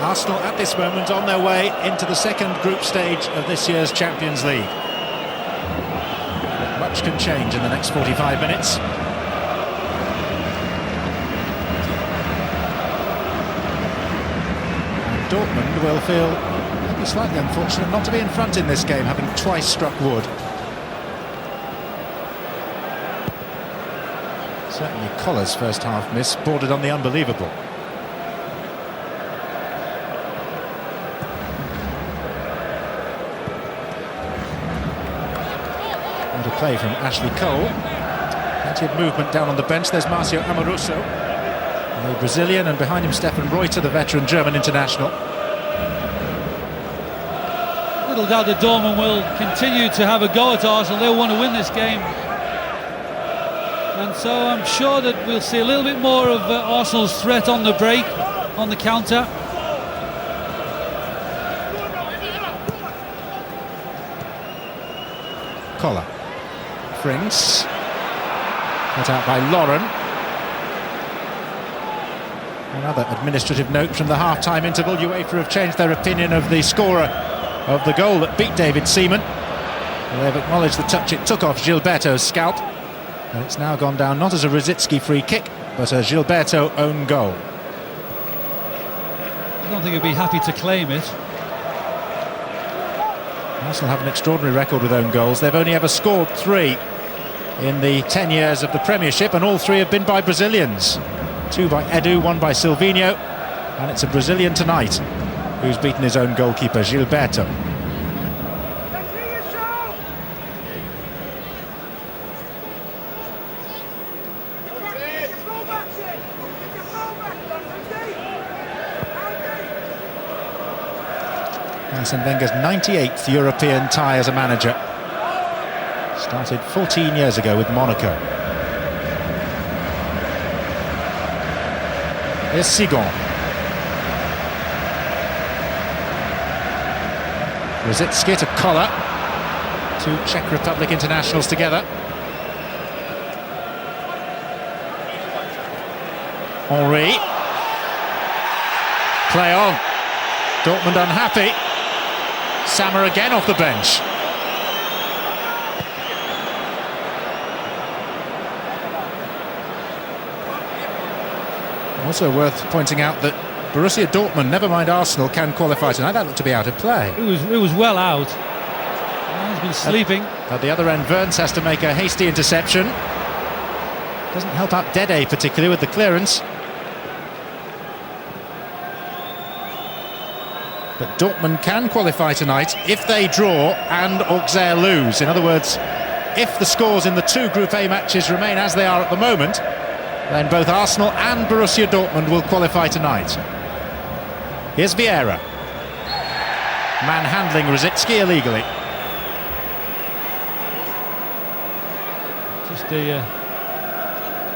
Arsenal at this moment on their way into the second group stage of this year's Champions League. Much can change in the next 45 minutes. And Dortmund will feel maybe slightly unfortunate not to be in front in this game, having twice struck wood. Certainly Collar's first half miss bordered on the unbelievable. What a play from Ashley Cole. Plenty of movement down on the bench. There's Marcio Amoroso, the Brazilian, and behind him Stefan Reuter, the veteran German international. Little doubt that Dortmund will continue to have a go at Arsenal. They'll want to win this game. And so I'm sure that we'll see a little bit more of Arsenal's threat on the break, on the counter. Collar. Frings. Cut out by Lauren. Another administrative note from the half-time interval. UEFA have changed their opinion of the scorer of the goal that beat David Seaman. They've acknowledged the touch it took off Gilberto's scalp. And it's now gone down not as a Rosicky free kick, but a Gilberto own goal. I don't think he'd be happy to claim it. Arsenal have an extraordinary record with own goals. They've only ever scored 3 in the 10 years of the Premiership, and all 3 have been by Brazilians. 2 by Edu, 1 by Silvinho, and it's a Brazilian tonight who's beaten his own goalkeeper, Gilberto. Arsene Wenger's 98th European tie as a manager. Started 14 years ago with Monaco. Here's Sigon. Rosicky to Collar. 2 Czech Republic internationals together. Henry. Play on. Dortmund unhappy. Sammer again off the bench. Also worth pointing out that Borussia Dortmund, never mind Arsenal, can qualify tonight. That looked to be out of play. It was well out. He's been sleeping. At the other end, Verns has to make a hasty interception. Doesn't help out Dede particularly with the clearance. But Dortmund can qualify tonight if they draw and Auxerre lose. In other words, if the scores in the 2 Group A matches remain as they are at the moment, then both Arsenal and Borussia Dortmund will qualify tonight. Here's Vieira. Manhandling Rosicky illegally. Just the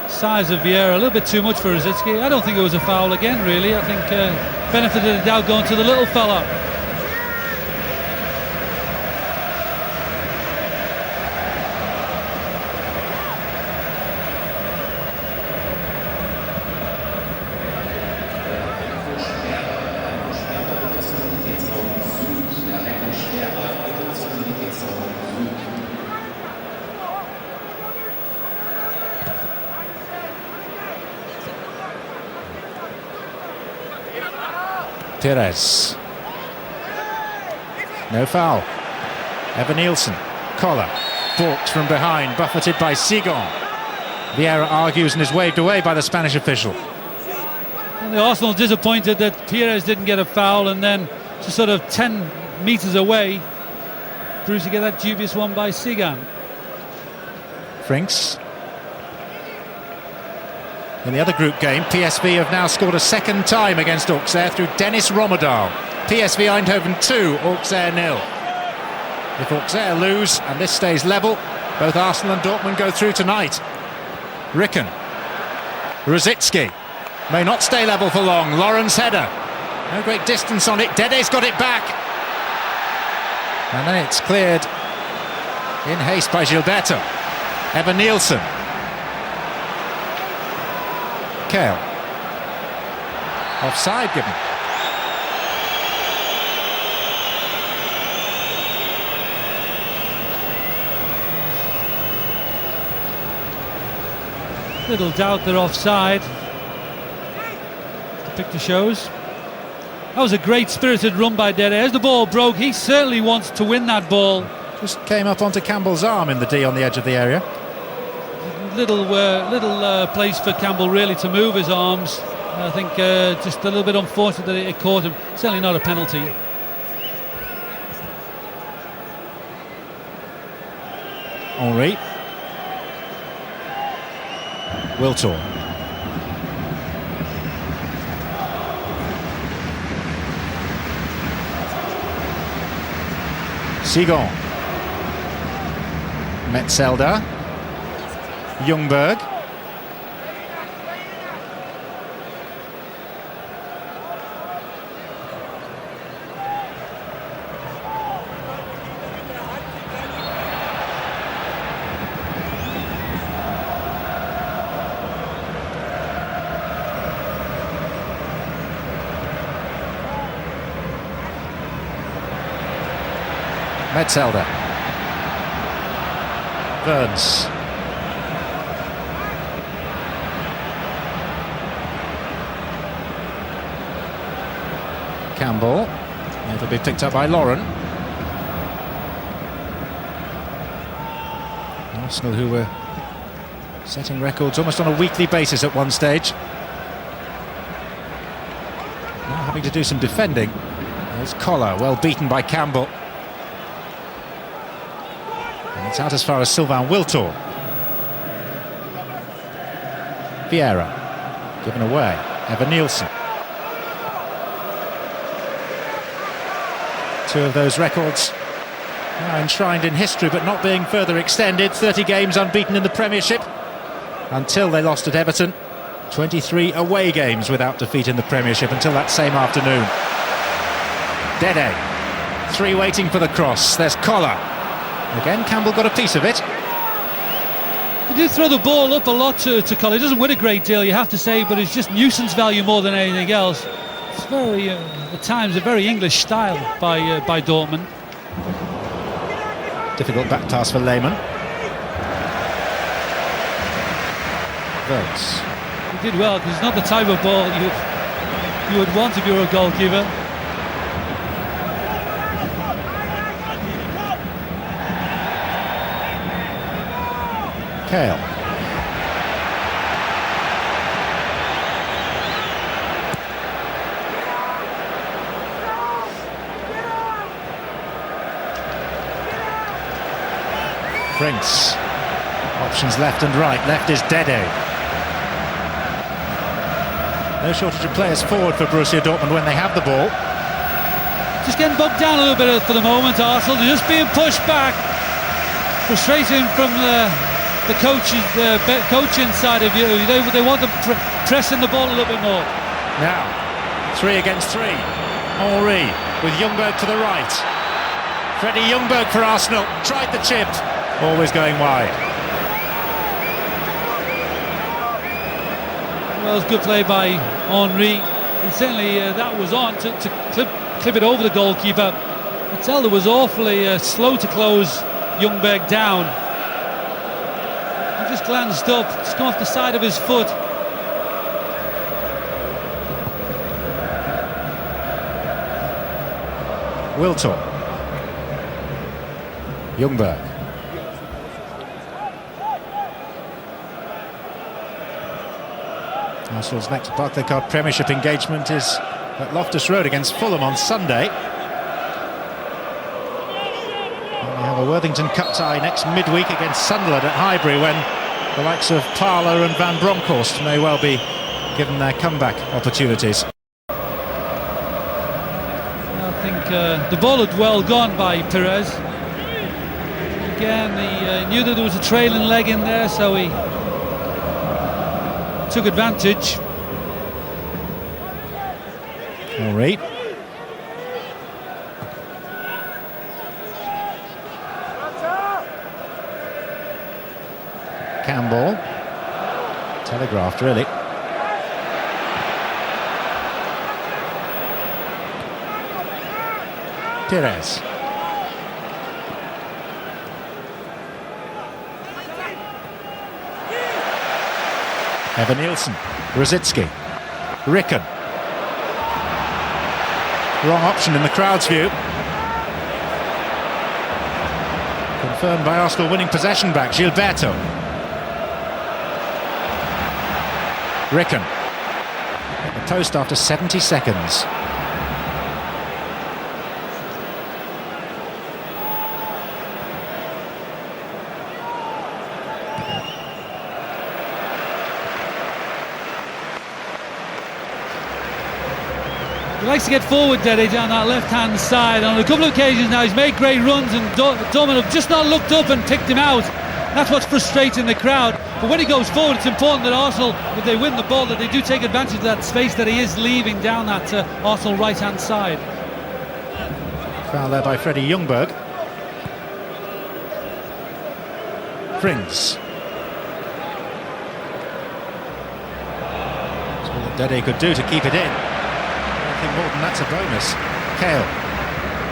size of Vieira, a little bit too much for Rosicky. I don't think it was a foul again, really. I think benefit of the doubt going to the little fella. Perez. No foul. Evan Nielsen. Collar. Balked from behind, buffeted by Sigon. Vieira argues and is waved away by the Spanish official. And the Arsenal disappointed that Perez didn't get a foul, and then just sort of 10 metres away, Borussia get that dubious one by Sigan. Frings. In the other group game, PSV have now scored a second time against Auxerre through Dennis Rommedahl. PSV Eindhoven 2, Auxerre 0. If Auxerre lose and this stays level, both Arsenal and Dortmund go through tonight. Ricken. Rosicky. May not stay level for long. Lauren's header. No great distance on it. Dede's got it back. And then it's cleared in haste by Gilberto. Evan Nielsen. Kale. Offside given. Little doubt they're offside. The picture shows. That was a great spirited run by Dede. As the ball broke, he certainly wants to win that ball. Just came up onto Campbell's arm in the D on the edge of the area. Little place for Campbell really to move his arms. I think just a little bit unfortunate that it caught him. Certainly not a penalty. Henry. Wiltor. Sigon. Metzelder. Ljungberg. Metzelder. Burns. Campbell. It'll be picked up by Lauren. Arsenal, who were setting records almost on a weekly basis at one stage, now having to do some defending. There's Collar, well beaten by Campbell. And it's out as far as Sylvain Wiltor. Vieira, given away. Evan Nielsen. Two of those records now enshrined in history, but not being further extended. 30 games unbeaten in the Premiership until they lost at Everton. 23 away games without defeat in the Premiership until that same afternoon. Dede. Three waiting for the cross. There's Collar. Again, Campbell got a piece of it. He did throw the ball up a lot to Collar. He doesn't win a great deal, you have to say, but it's just nuisance value more than anything else. It's very, at times, a very English style by Dortmund. Difficult back pass for Lehmann. Burns. He did well, because it's not the type of ball you would want if you were a goalkeeper. Kale. Prince. Options left and right. Left is Dede. No shortage of players forward for Borussia Dortmund when they have the ball. Just getting bogged down a little bit for the moment, Arsenal. They're just being pushed back. Frustrating from the coaching side of you. They want them pressing the ball a little bit more. Now, 3 against 3. Henry with Ljungberg to the right. Freddie Ljungberg for Arsenal. Tried the chip. Always going wide. Well, it was good play by Henry. And certainly that was on to clip it over the goalkeeper. Metzelder was awfully slow to close Ljungberg down. He just glanced up, just come off the side of his foot. Wiltor. Ljungberg. Arsenal's next Barclaycard Premiership engagement is at Loftus Road against Fulham on Sunday. And we have a Worthington Cup tie next midweek against Sunderland at Highbury, when the likes of Parlour and Van Bronckhorst may well be given their comeback opportunities. I think the ball had well gone by Perez. Again, he knew that there was a trailing leg in there, so he took advantage. Henry. Campbell. Telegraphed, really. Perez. Evan Nielsen, Rosicki, Ricken. Wrong option in the crowd's view. Confirmed by Arsenal winning possession back, Gilberto. Ricken. At the post after 70 seconds. He likes to get forward, Dede, down that left-hand side. On a couple of occasions now, he's made great runs, and Dortmund have just not looked up and picked him out. That's what's frustrating the crowd. But when he goes forward, it's important that Arsenal, if they win the ball, that they do take advantage of that space that he is leaving down that Arsenal right-hand side. Foul there by Freddie Ljungberg. Frings. That's all that Dede could do to keep it in. Anything more than that's a bonus. Kale.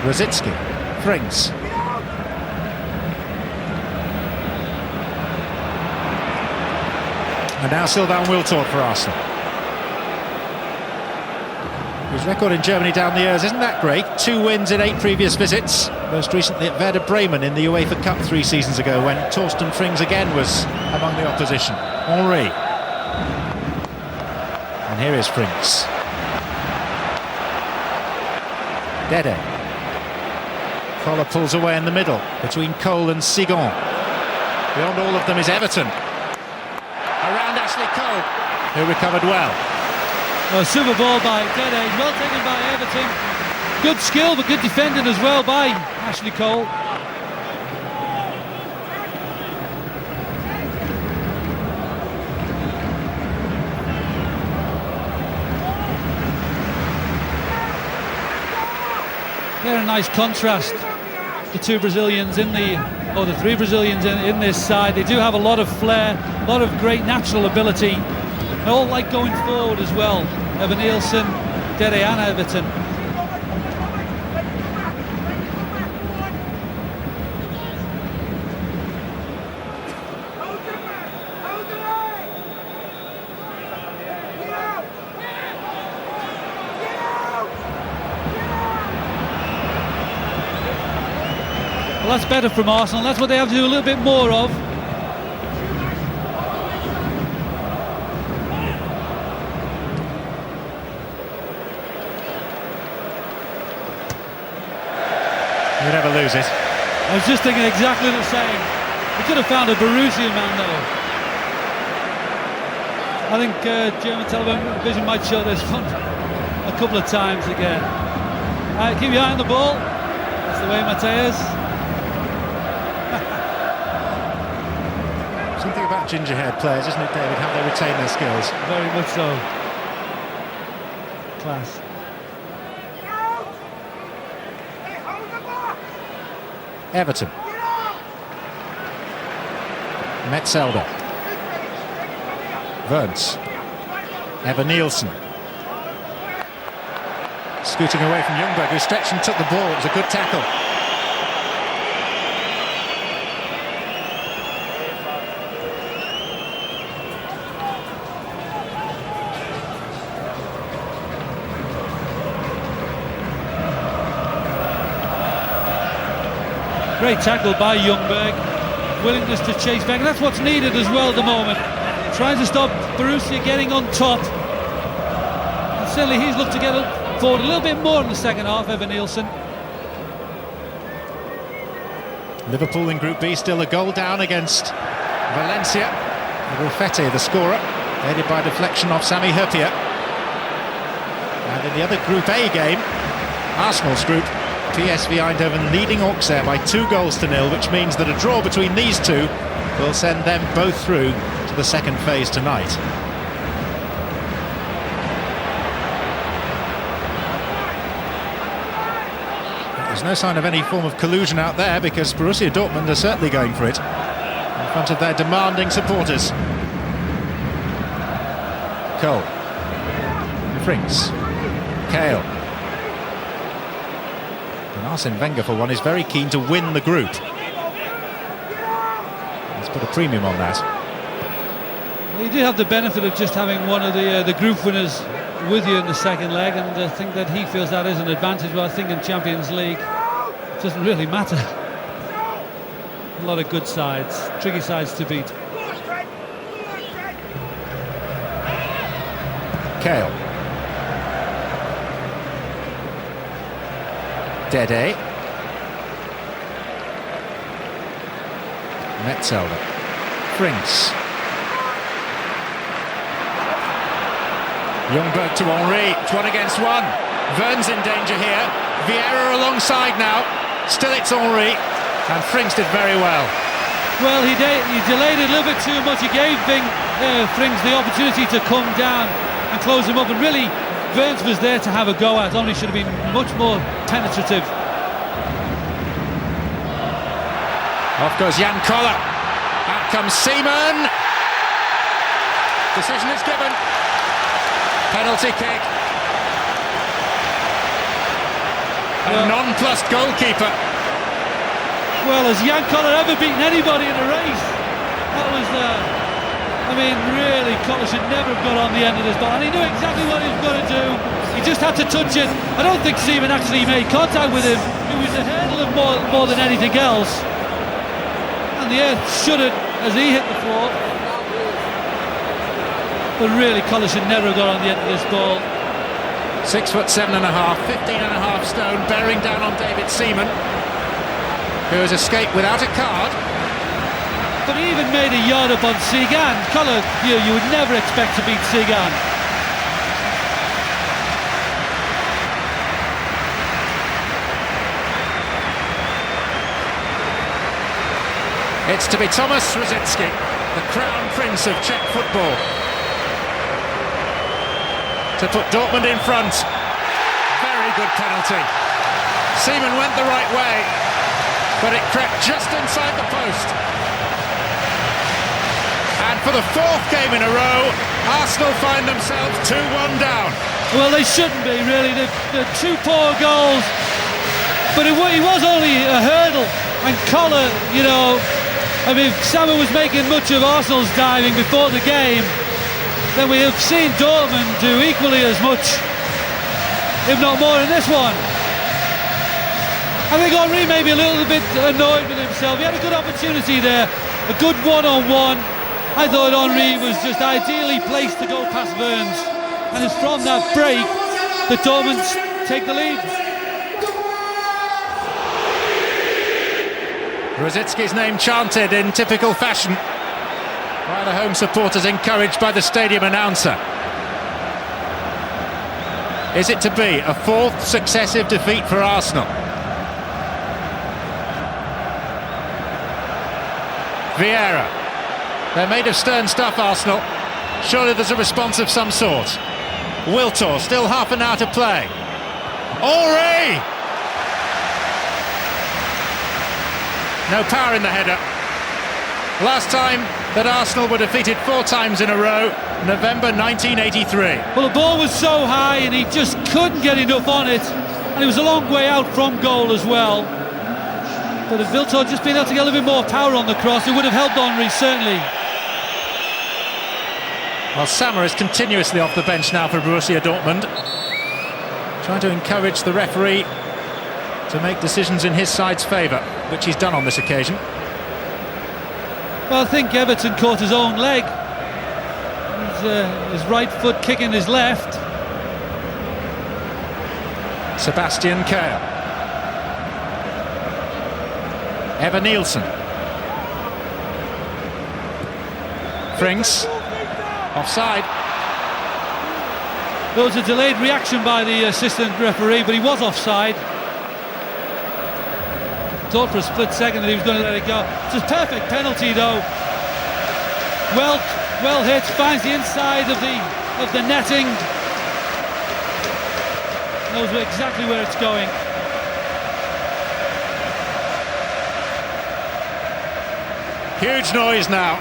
Rosicki. Frings. And now Sylvain Wiltord for Arsenal. His record in Germany down the years isn't that great. 2 wins in 8 previous visits. Most recently at Werder Bremen in the UEFA Cup 3 seasons ago, when Torsten Frings again was among the opposition. Henry. And here is Frings. Dede. Collar pulls away in the middle between Cole and Sigon. Beyond all of them is Everton. Around Ashley Cole, who recovered well. A super ball by Dede, well taken by Everton. Good skill, but good defending as well by Ashley Cole. They're a nice contrast. The 2 Brazilians in the, or the 3 Brazilians in this side. They do have a lot of flair, a lot of great natural ability. They all like going forward as well. Evan Nielsen, Dede and Everton. Well, that's better from Arsenal. That's what they have to do a little bit more of. You never lose it. I was just thinking exactly the same. We could have found a Borussia man though. I think German television might show this one a couple of times again. Keep your eye on the ball. That's the way, Mateus. Something about ginger-haired players, isn't it, David? How they retain their skills. Very much so. Class. Everton. Metzelder. Wernz. Evan Nielsen. Scooting away from Ljungberg, who stretched and took the ball. It was a good tackle. Great tackle by Ljungberg. Willingness to chase back. And that's what's needed as well at the moment. Trying to stop Borussia getting on top. And certainly he's looked to get forward a little bit more in the second half, Evan Nielsen. Liverpool in Group B still a goal down against Valencia. Rufete, the scorer, aided by deflection off Sami Hyypiä. And in the other Group A game, Arsenal's group, PSV Eindhoven leading Auxerre by 2-0, which means that a draw between these two will send them both through to the second phase tonight. There's no sign of any form of collusion out there, because Borussia Dortmund are certainly going for it in front of their demanding supporters. Cole. Frings. Kale. And Arsene Wenger, for one, is very keen to win the group. Let's put a premium on that. You do have the benefit of just having one of the group winners with you in the second leg, and I think that he feels that is an advantage. But I think in Champions League it doesn't really matter. A lot of good sides, tricky sides to beat. Kale. Dede. Metzelder. Frings. Ljungberg to Henry. It's 1 against 1. Vern's in danger here. Vieira alongside now. Still it's Henry. And Frings did very well. Well, he delayed it a little bit too much. He gave Frings the opportunity to come down and close him up. And really, Verns was there to have a go at. Henry should have been much more penetrative. Off goes Jan Koller. Out comes Seaman. Decision is given. Penalty kick. A nonplussed goalkeeper. Well, has Jan Koller ever beaten anybody in a race? That was, really, Koller should never have got on the end of this ball. And he knew exactly what he was going to do. He just had to touch it. I don't think Seaman actually made contact with him. It was a hurdle of more than anything else. And the earth shuddered as he hit the floor. But really, Koller should never have got on the end of this ball. 6'7.5", 15.5 stone, bearing down on David Seaman, who has escaped without a card. But he even made a yard up on Segan. Koller, you would never expect to beat Segan. It's to be Tomas Rosicky, the crown prince of Czech football, to put Dortmund in front. Very good penalty. Seaman went the right way, but it crept just inside the post. And for the 4th game in a row, Arsenal find themselves 2-1 down. Well, they shouldn't be, really. The 2 poor goals. But it was only a hurdle. And Koller, Samuel was making much of Arsenal's diving before the game. Then we have seen Dortmund do equally as much, if not more, in this one. I think Henry may be a little bit annoyed with himself. He had a good opportunity there, a good one-on-one. I thought Henry was just ideally placed to go past Verns. And it's from that break that Dortmund take the lead. Rosicki's name chanted in typical fashion by the home supporters, encouraged by the stadium announcer. Is it to be a 4th successive defeat for Arsenal? Vieira. They're made of stern stuff, Arsenal. Surely there's a response of some sort. Wiltor, still half an hour to play. Henry! No power in the header. Last time that Arsenal were defeated 4 times in a row, November 1983. Well, the ball was so high and he just couldn't get enough on it. And it was a long way out from goal as well. But if Wiltor had just been able to get a little bit more power on the cross, it would have helped Henry, certainly. Well, Sammer is continuously off the bench now for Borussia Dortmund, trying to encourage the referee to make decisions in his side's favour, which he's done on this occasion. Well, I think Everton caught his own leg. His right foot kicking his left. Sebastian Kerr. Evan Nielsen. Frings. Offside. There was a delayed reaction by the assistant referee, but he was offside. Thought for a split second that he was going to let it go. It's a perfect penalty, though. Well hit, finds the inside of the netting. Knows exactly where it's going. Huge noise now,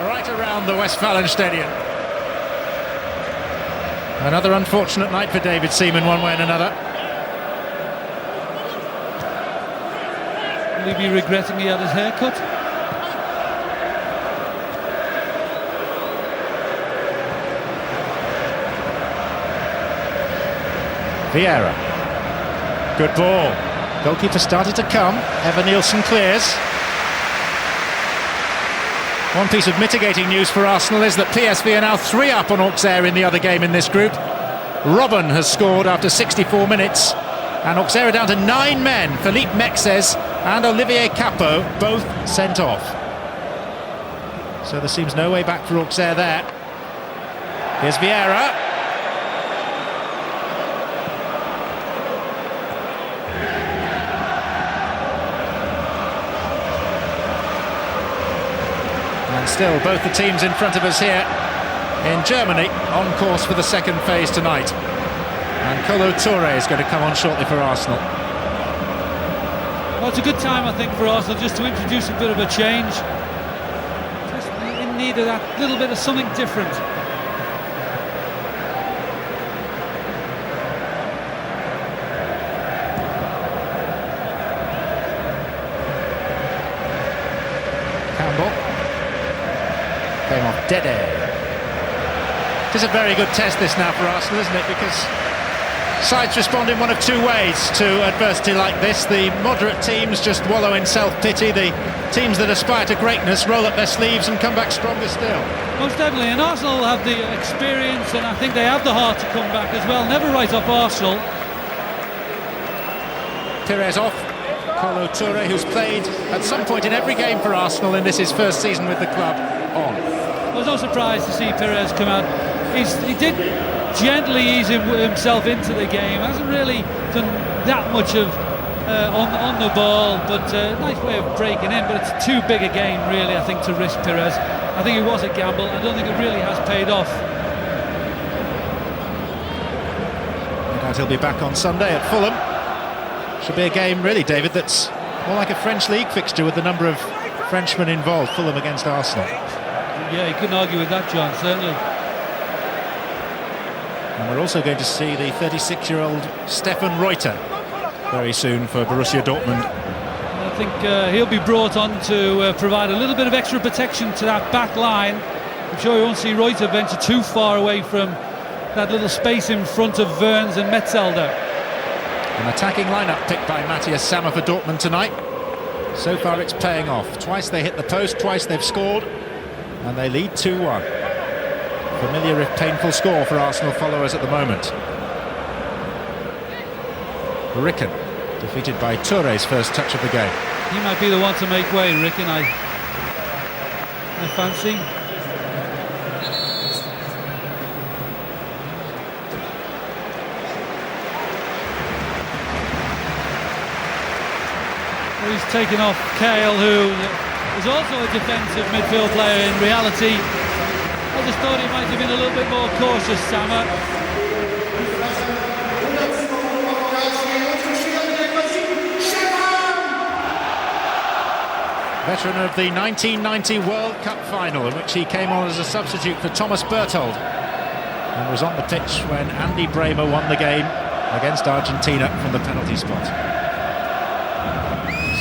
right around the Westfalenstadion. Another unfortunate night for David Seaman, one way and another. Will he be regretting he had his hair cut? Vieira. Good ball. Goalkeeper started to come. Evan Nielsen clears. One piece of mitigating news for Arsenal is that PSV are now 3 up on Auxerre in the other game in this group. Robben has scored after 64 minutes. And Auxerre are down to 9 men. Philippe Mexes and Olivier Capot both sent off. So there seems no way back for Auxerre there. Here's Vieira. And still both the teams in front of us here in Germany on course for the second phase tonight. And Kolo Touré is going to come on shortly for Arsenal. Well, it's a good time, I think, for Arsenal just to introduce a bit of a change. Just in need of that little bit of something different. Campbell. Came off Dede. It is a very good test this now for Arsenal, isn't it? Because sides respond in one of two ways to adversity like this. The moderate teams just wallow in self-pity. The teams that aspire to greatness roll up their sleeves and come back stronger still. Most definitely, and Arsenal have the experience, and I think they have the heart to come back as well. Never write off Arsenal. Pires off. Kolo Touré, who's played at some point in every game for Arsenal in this his first season with the club, on. I was no surprise to see Pires come out. He did gently ease himself into the game. Hasn't really done that much of on the ball, but nice way of breaking in. But it's too big a game, really, I think, to risk Pires. I think it was a gamble. I don't think it really has paid off. No doubt he'll be back on Sunday at Fulham. Should be a game, really, David, that's more like a French league fixture with the number of Frenchmen involved. Fulham against Arsenal. Yeah, you couldn't argue with that, John, certainly. And we're also going to see the 36-year-old Stefan Reuter very soon for Borussia Dortmund. I think he'll be brought on to provide a little bit of extra protection to that back line. I'm sure you won't see Reuter venture too far away from that little space in front of Verns and Metzelder. An attacking lineup picked by Matthias Sammer for Dortmund tonight. So far it's paying off. Twice they hit the post, twice they've scored, and they lead 2-1. Familiar if painful score for Arsenal followers at the moment. Ricken defeated by Touré's first touch of the game. He might be the one to make way, Ricken, I fancy. He's taken off Kale, who is also a defensive midfield player in reality. I just thought he might have been a little bit more cautious, Sammer. Veteran of the 1990 World Cup final, in which he came on as a substitute for Thomas Berthold and was on the pitch when Andy Bremer won the game against Argentina from the penalty spot.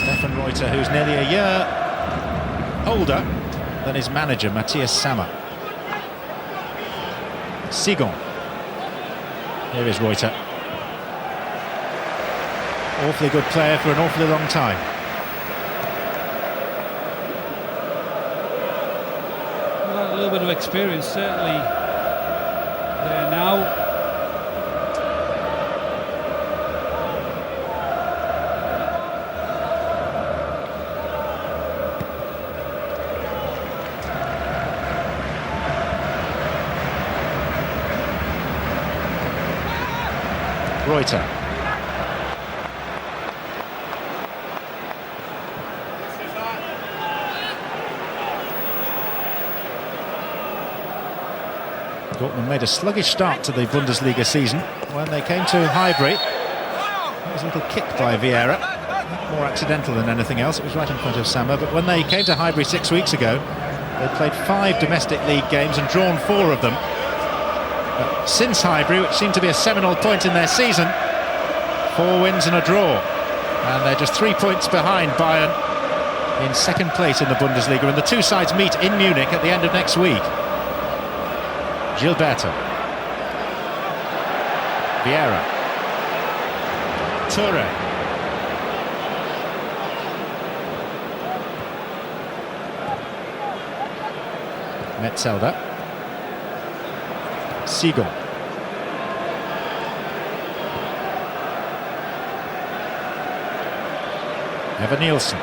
Stefan Reuter, who's nearly a year older than his manager, Matthias Sammer. Sigon. Here is Reuter. Awfully good player for an awfully long time. Well, a little bit of experience, certainly there now. Reuter. Dortmund made a sluggish start to the Bundesliga season. When they came to Highbury, it was a little kick by Vieira, more accidental than anything else. It was right in front of Sammer. But when they came to Highbury 6 weeks ago, they played 5 domestic league games and drawn 4 of them. But since Highbury, which seemed to be a seminal point in their season, 4 wins and a draw, and they're just 3 points behind Bayern in second place in the Bundesliga, and the two sides meet in Munich at the end of next week. Gilberto. Vieira. Toure. Metzelder. Siegel. Evan Nielsen.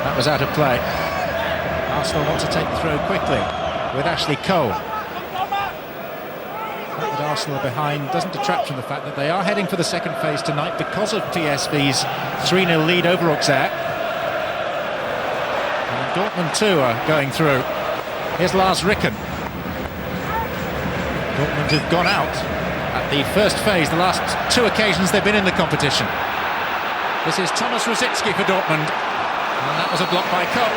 That was out of play. Arsenal want to take the throw quickly with Ashley Cole. The fact that Arsenal are behind doesn't detract from the fact that they are heading for the second phase tonight because of PSV's 3-0 lead over Auxerre. And Dortmund too are going through. Here's Lars Ricken. Dortmund have gone out at the first phase, the last two occasions they've been in the competition. This is Thomas Rosicky for Dortmund. And that was a block by Cole.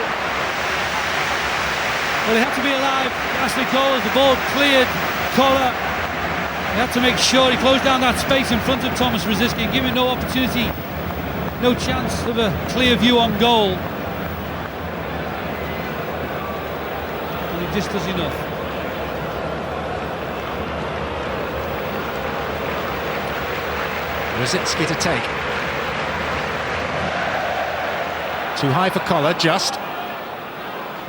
Well, they had to be alive. Ashley Cole, as the ball cleared Collar, he had to make sure he closed down that space in front of Thomas Rosicky and give him no opportunity, no chance of a clear view on goal. And he just does enough. Rosicky to take. Too high for Collar, just.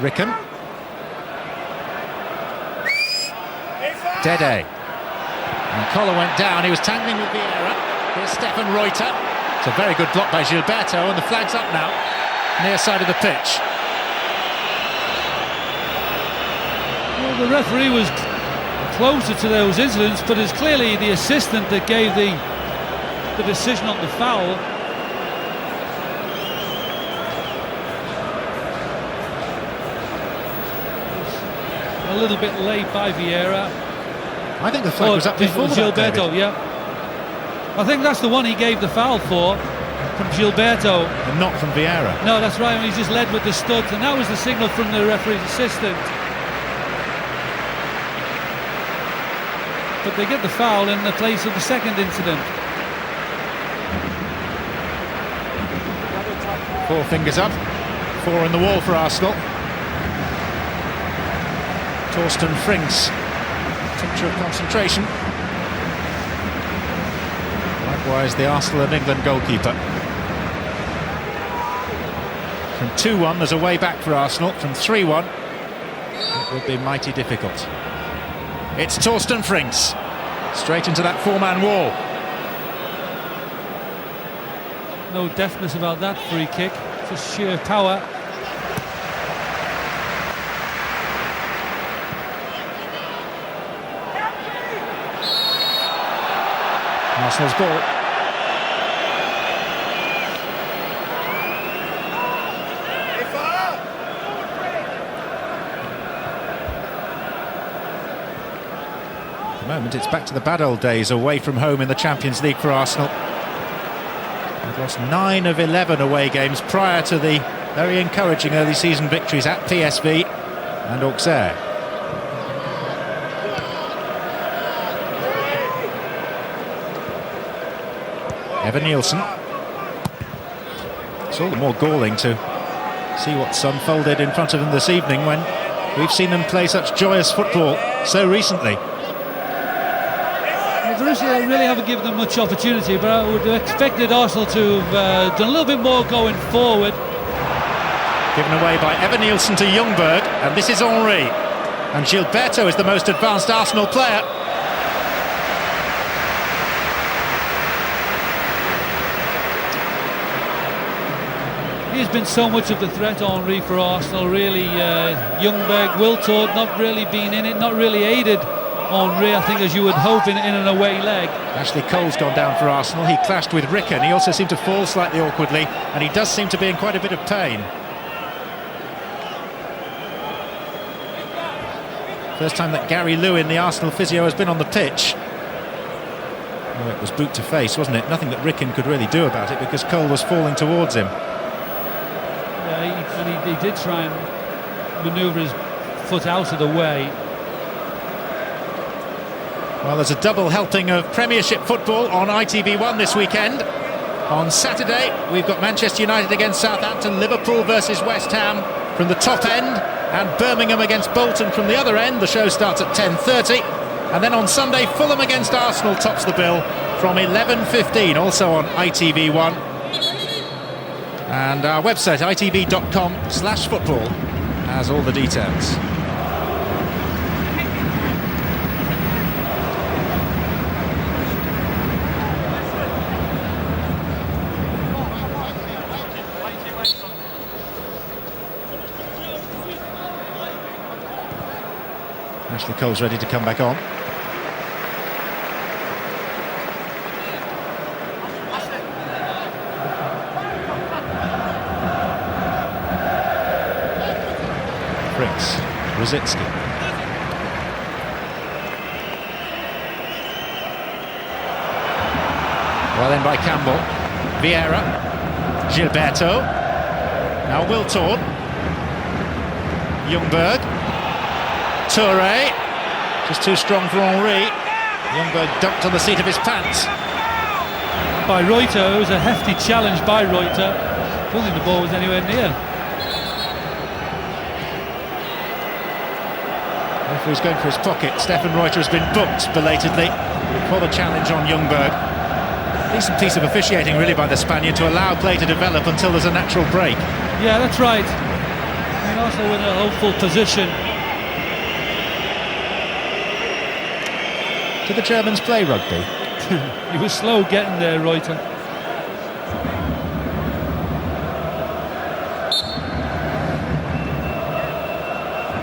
Ricken. Dede. And Collar went down, he was tangling with Vieira. Here's Stefan Reuter. It's a very good block by Gilberto, and the flag's up now, near side of the pitch. Well, the referee was closer to those incidents, but it's clearly the assistant that gave the decision on the foul. A little bit late by Vieira. I think the flag was up before Gilberto, yeah. I think that's the one he gave the foul for, from Gilberto. And not from Vieira. No, that's right, he's just led with the studs, and that was the signal from the referee's assistant. But they get the foul in the place of the second incident. Four fingers up, four on the wall for Arsenal. Torsten Frings, tincture of concentration. Likewise the Arsenal and England goalkeeper. From 2-1 there's a way back for Arsenal. From 3-1 it would be mighty difficult. It's Torsten Frings, straight into that four-man wall. No deftness about that free kick, just sheer power. Arsenal's ball. At the moment it's back to the bad old days away from home in the Champions League for Arsenal. They've lost 9 of 11 away games prior to the very encouraging early season victories at PSV and Auxerre. Evan Nielsen. It's all the more galling to see what's unfolded in front of them this evening when we've seen them play such joyous football so recently. Well, Borussia really haven't given them much opportunity, but I would have expected Arsenal to have done a little bit more going forward. Given away by Evan Nielsen to Ljungberg, and this is Henry. And Gilberto is the most advanced Arsenal player. He's been so much of the threat, Henry, for Arsenal, really. Ljungberg, Wiltord not really been in it, not really aided Henry, I think, as you would hope in an away leg. Ashley Cole's gone down for Arsenal. He clashed with Ricken. He also seemed to fall slightly awkwardly, and he does seem to be in quite a bit of pain. First time that Gary Lewin, the Arsenal physio, has been on the pitch. Oh, it was boot to face, wasn't it? Nothing that Ricken could really do about it because Cole was falling towards him. Yeah, he did try and manoeuvre his foot out of the way. Well, there's a double helping of Premiership football on ITV1 this weekend. On Saturday, we've got Manchester United against Southampton, Liverpool versus West Ham from the top end, and Birmingham against Bolton from the other end. The show starts at 10:30. And then on Sunday, Fulham against Arsenal tops the bill from 11:15, also on ITV1. And our website, itv.com/football, has all the details. Ashley Cole's ready to come back on. Bricks, Rosicki. Well in by Campbell. Vieira. Gilberto. Now Wiltord. Ljungberg. Toure. Just too strong for Henry. Ljungberg dumped on the seat of his pants. By Reuter, it was a hefty challenge by Reuter. I don't think the ball was anywhere near. Referee's going for his pocket. Stefan Reuter has been booked belatedly for the challenge on Ljungberg. Decent piece of officiating really by the Spaniard to allow play to develop until there's a natural break. Yeah, that's right. And also in a hopeful position. Do the Germans play rugby? He was slow getting there, Reuter.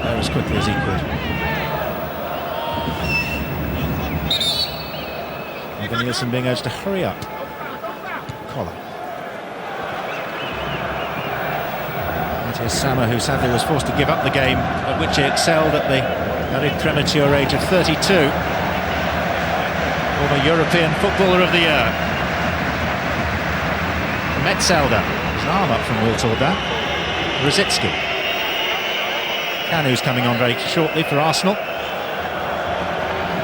There as quickly as he could. Evan Nielsen being urged to hurry up. Collar. It is Sammer who sadly was forced to give up the game at which he excelled at the very premature age of 32. Former European Footballer of the Year. Metzelder. His arm up from Wiltord there. Rosicki. Kanu's coming on very shortly for Arsenal.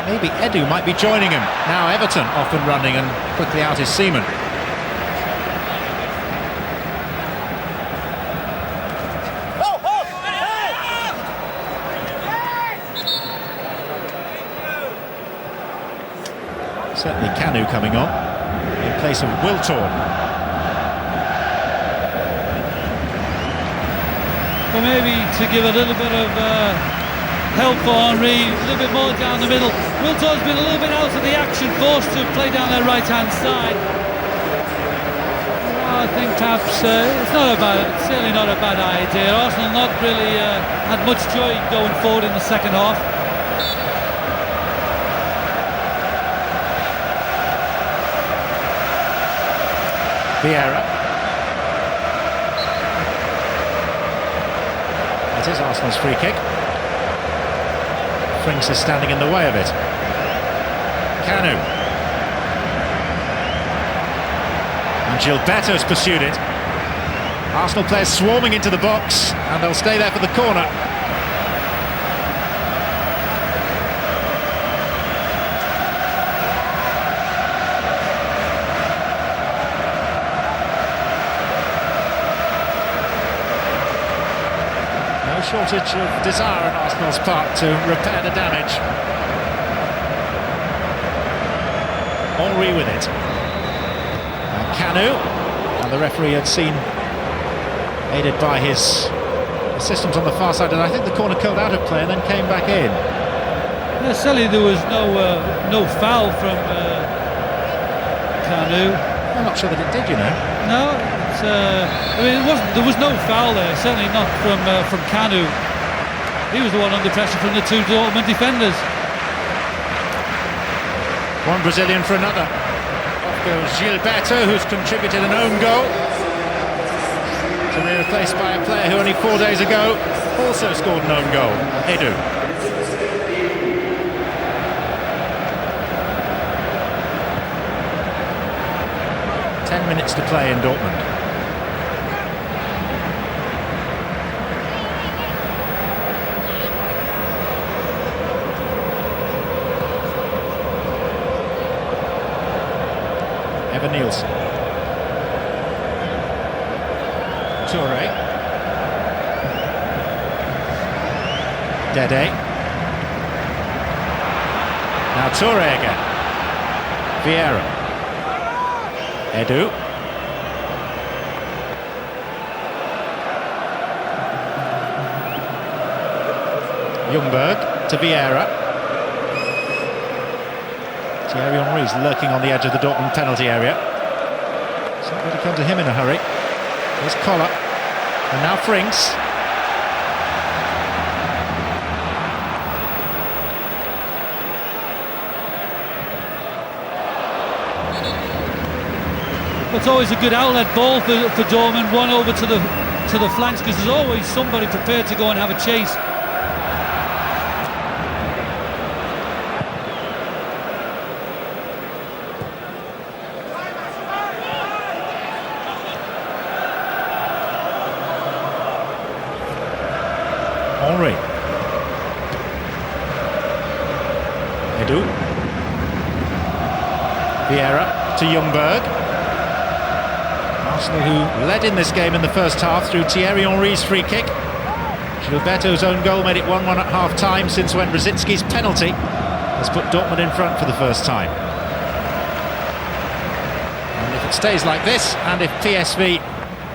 Maybe Edu might be joining him. Now Everton off and running, and quickly out is Seaman. Certainly Kanu coming on in place of Wiltord. Well, maybe to give a little bit of help for Henry, a little bit more down the middle. Wiltord's been a little bit out of the action, forced to play down their right-hand side. Well, I think perhaps it's certainly not a bad idea. Arsenal not really had much joy going forward in the second half. Vieira. It is Arsenal's free kick. Frings is standing in the way of it. Kanu. And Gilberto's pursued it. Arsenal players swarming into the box, and they'll stay there for the corner. Shortage of desire on Arsenal's part to repair the damage. Henry with it. And Kanu. And the referee had seen, aided by his assistant on the far side, and I think the corner curled out of play and then came back in. Yeah, sadly there was no foul from Kanu. I'm not sure that it did, you know. No. I mean, there was no foul there, certainly not from Kanu. He was the one under pressure from the two Dortmund defenders. One Brazilian for another. Off goes Gilberto, who's contributed an own goal. To be replaced by a player who only 4 days ago also scored an own goal, Edu. Minutes to play in Dortmund. Evan Nielsen. Toure. Dede. Now Toure again. Vieira. Edu. Ljungberg to Vieira. Thierry Henry's lurking on the edge of the Dortmund penalty area. It's not going to come to him in a hurry. Here's Koller. And now Frings. It's always a good outlet ball for Dortmund, one over to the flanks, because there's always somebody prepared to go and have a chase. Henry. Edu. Vieira to Ljungberg. Arsenal, who led in this game in the first half through Thierry Henry's free kick. Gilberto's own goal made it 1-1 at half-time, since when Rositzky's penalty has put Dortmund in front for the first time. And if it stays like this, and if PSV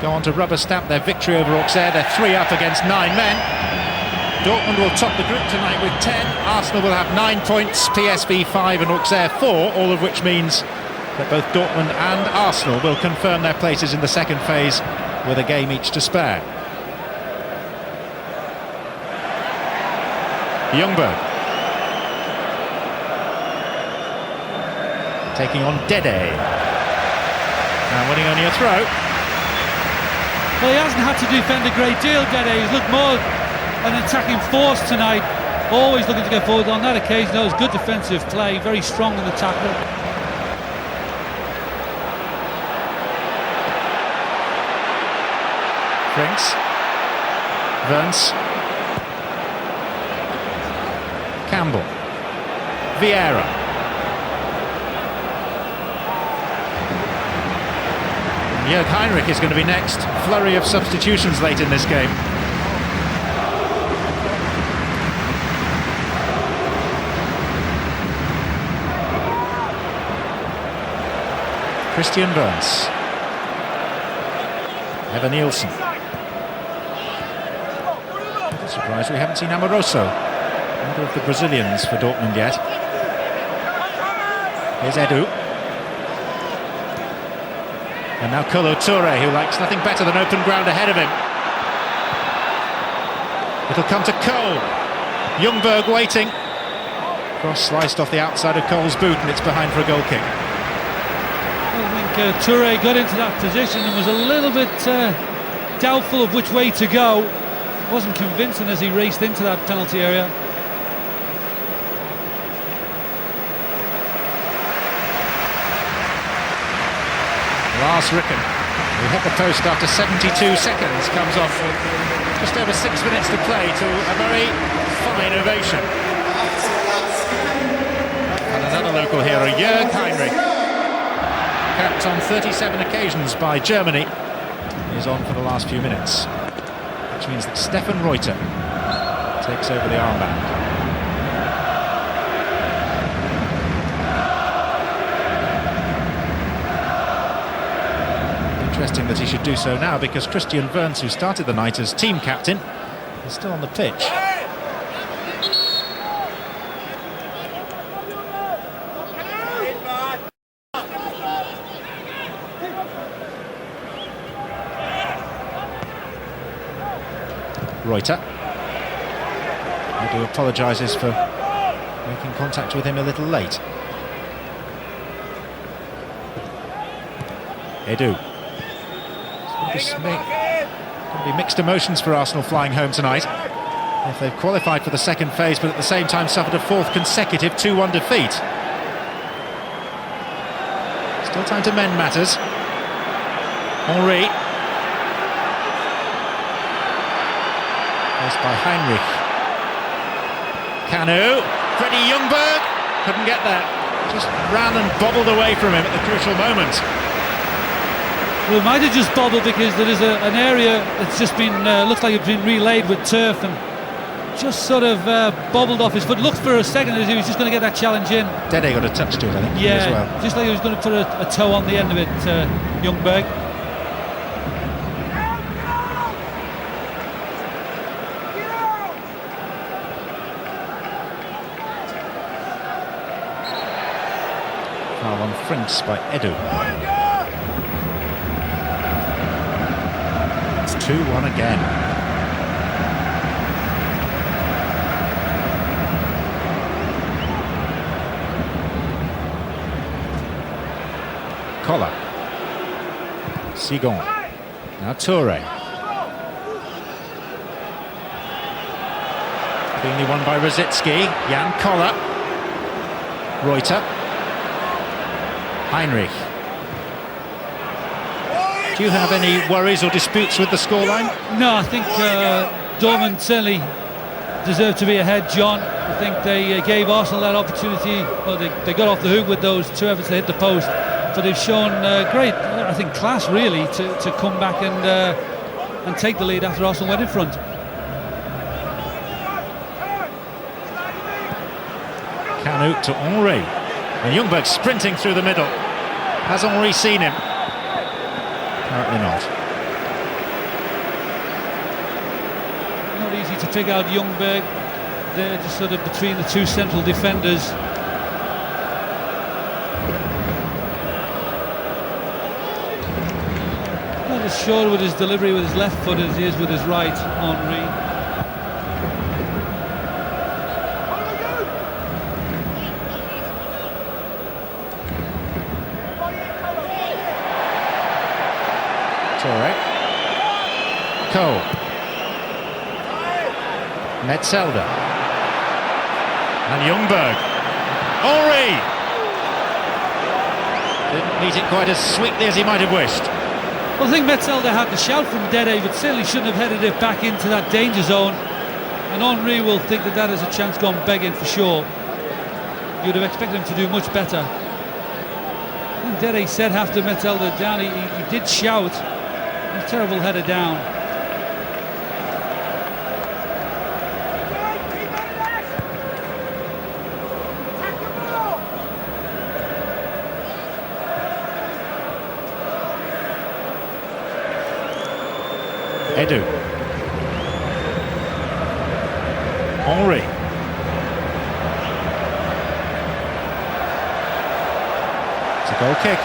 go on to rubber stamp their victory over Auxerre, they're 3 up against 9 men. Dortmund will top the group tonight with 10. Arsenal will have 9 points, PSV 5 and Auxerre 4, all of which means that both Dortmund and Arsenal will confirm their places in the second phase with a game each to spare. Ljungberg. Taking on Dede. Now winning only a throw. Well, he hasn't had to defend a great deal, Dede. He's looked more an attacking force tonight, always looking to get forward. On that occasion, that was good defensive play, very strong in the tackle. Frings. Verns. Campbell. Vieira. Jörg Heinrich is going to be next. Flurry of substitutions late in this game. Christian Verns. Evan Nielsen. Surprised we haven't seen Amoroso, neither of the Brazilians for Dortmund yet. Here's Edu. And now Kolo Toure, who likes nothing better than open ground ahead of him. It'll come to Cole. Ljungberg waiting. Cross sliced off the outside of Cole's boot, and it's behind for a goal kick. I think Toure got into that position and was a little bit doubtful of which way to go. Wasn't convincing as he raced into that penalty area. Lars Ricken, who hit the post after 72 seconds, comes off with just over 6 minutes to play to a very fine ovation. And another local hero, Jörg Heinrich, capped on 37 occasions by Germany, is on for the last few minutes, which means that Stefan Reuter takes over the armband. Interesting that he should do so now, because Christian Verns, who started the night as team captain, is still on the pitch. Reuter, who apologises for making contact with him a little late. Edu. It's going to be mixed emotions for Arsenal flying home tonight, if they've qualified for the second phase but at the same time suffered a fourth consecutive 2-1 defeat. Still time to mend matters. Henry. By Heinrich. Kanu. Freddie Ljungberg couldn't get there. Just ran and bobbled away from him at the crucial moment. Well, it might have just bobbled because there is an area that's just been, looks like it's been relayed with turf and just sort of bobbled off his foot. Looked for a second as he was just going to get that challenge in. Dede got a touch to it, I think, yeah, as well. Just like he was going to put a toe on the end of it, Ljungberg. Foul on Frinks by Edu. It's 2-1 again. Collar. Sigon. Now Toure. Cleanly won by Rosicki. Jan Collar. Reuter. Heinrich. Do you have any worries or disputes with the scoreline? No, I think Dortmund certainly deserve to be ahead, John. I think they gave Arsenal that opportunity. Well, they got off the hook with those two efforts to hit the post, but they've shown great, I think, class really to come back and take the lead after Arsenal went in front. Canute to Henry. And Ljungberg sprinting through the middle. Has Henry seen him? Apparently not. Not easy to pick out Ljungberg. They're just sort of between the two central defenders. Not as sure with his delivery with his left foot as he is with his right, Henry. Cole. Metzelder. And Ljungberg. Henry! Didn't meet it quite as sweetly as he might have wished. Well, I think Metzelder had the shout from Dede, but certainly shouldn't have headed it back into that danger zone. And Henry will think that has a chance gone begging for sure. You'd have expected him to do much better. I think Dede said after Metzelder down, he did shout. A terrible header down. Edu. Henry. It's a goal kick.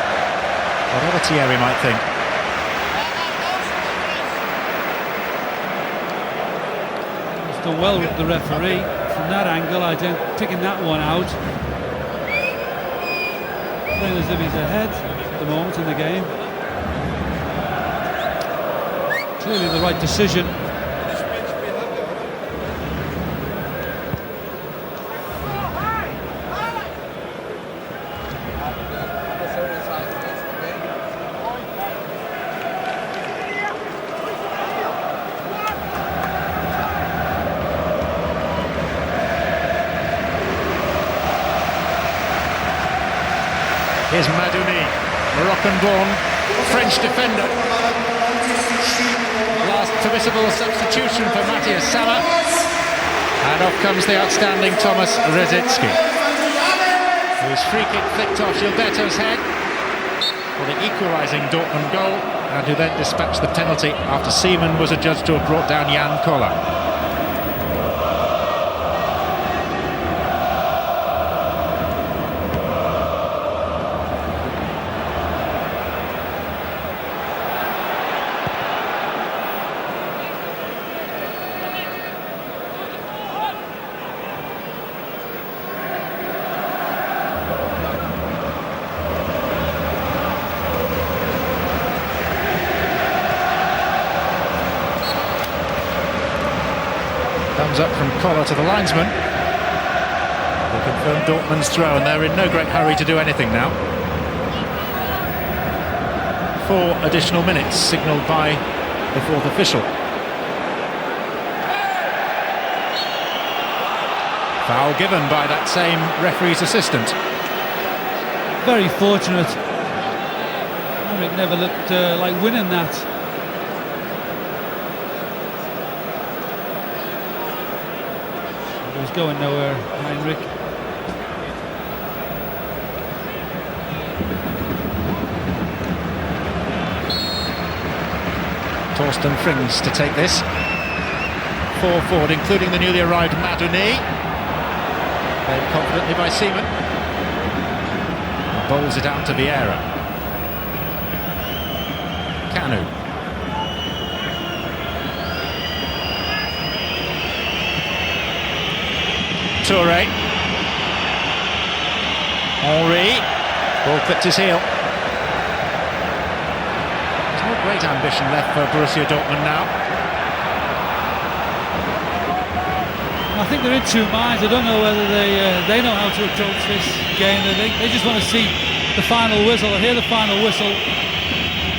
Whatever Thierry might think. It's done well with the referee from that angle. I don't picking that one out. Playing as if he's ahead at the moment in the game. Clearly the right decision. Here's Madouni, Moroccan-born French defender. Last permissible substitution for Matthias Salah. And off comes the outstanding Thomas Rosicki, whose free kick flicked off Gilberto's head for the equalising Dortmund goal, and who then dispatched the penalty after Seaman was adjudged to have brought down Jan Koller. Comes up from Collar to the linesman. They confirm Dortmund's throw, and they're in no great hurry to do anything now. 4 additional minutes signalled by the fourth official. Foul given by that same referee's assistant. very fortunate. Heinrich never looked like winning that. It was going nowhere, Heinrich. Torsten Frings to take this. 4 forward, including the newly arrived Maduni. Played confidently by Seaman. Bowls it out to Vieira. Kanu. Toure. Henry. Ball clipped his heel. There's no great ambition left for Borussia Dortmund now. I think they're in two minds. I don't know whether they know how to approach this game. They just want to see the final whistle, hear the final whistle.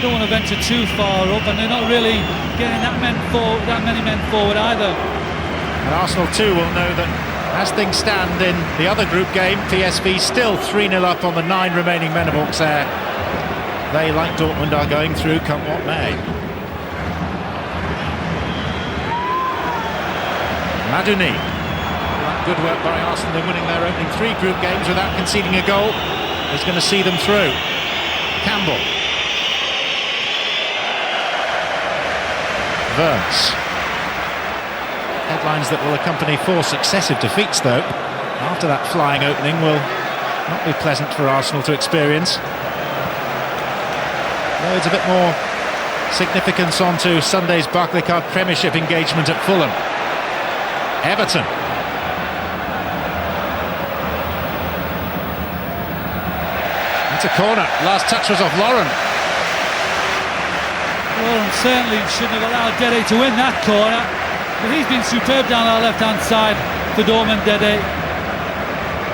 Don't want to venture too far up, and they're not really getting that many men forward either. And Arsenal too will know that as things stand in the other group game, PSV still 3-0 up on the 9 remaining men of Auxerre. They, like Dortmund, are going through come what may. Maduni. Good work by Arsenal in winning their opening 3 group games without conceding a goal. Is going to see them through. Campbell. Verns. Headlines that will accompany 4 successive defeats, though, after that flying opening, will not be pleasant for Arsenal to experience. Loads a bit more significance onto Sunday's Barclaycard Premiership engagement at Fulham. Everton. It's a corner. Last touch was off Lauren. Lauren certainly shouldn't have allowed Dede to win that corner, but he's been superb down our left-hand side for Dortmund. Dede,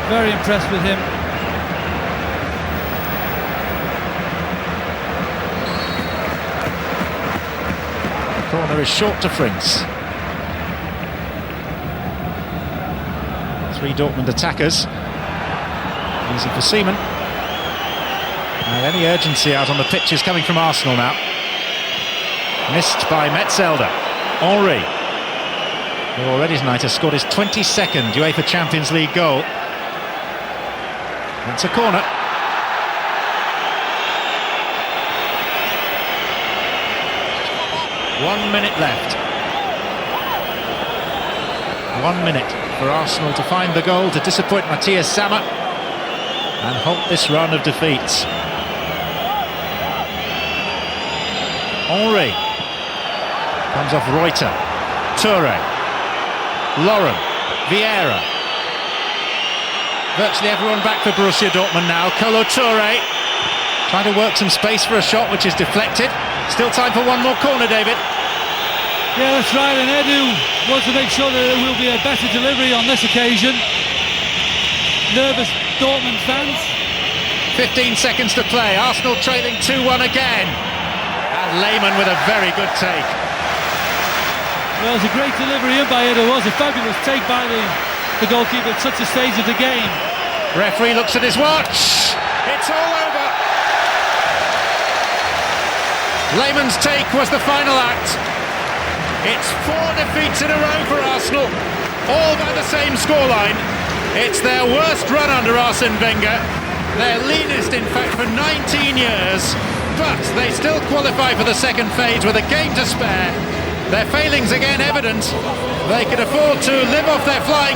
very impressed with him. The corner is short to Frings. 3 Dortmund attackers. Easy for Seaman. Any urgency out on the pitch is coming from Arsenal now. Missed by Metzelder. Henry, who already tonight has scored his 22nd UEFA Champions League goal. That's a corner. One minute left. 1 minute for Arsenal to find the goal to disappoint Matthias Sammer and halt this run of defeats. Henry comes off Reuter. Toure. Lauren. Vieira. Virtually everyone back for Borussia Dortmund now. Kolo Toure trying to work some space for a shot which is deflected. Still time for one more corner, David. Yeah, that's right, and Edu wants to make sure that there will be a better delivery on this occasion. Nervous Dortmund fans. 15 seconds to play. Arsenal trailing 2-1 again. And Lehmann with a very good take. Well, it was a great delivery in by Edu. It was a fabulous take by the goalkeeper at such a stage of the game. Referee looks at his watch. It's all over. Lehmann's take was the final act. It's 4 defeats in a row for Arsenal, all by the same scoreline. It's their worst run under Arsene Wenger, their leanest in fact for 19 years, but they still qualify for the second phase with a game to spare. Their failings again evident. They could afford to live off their flying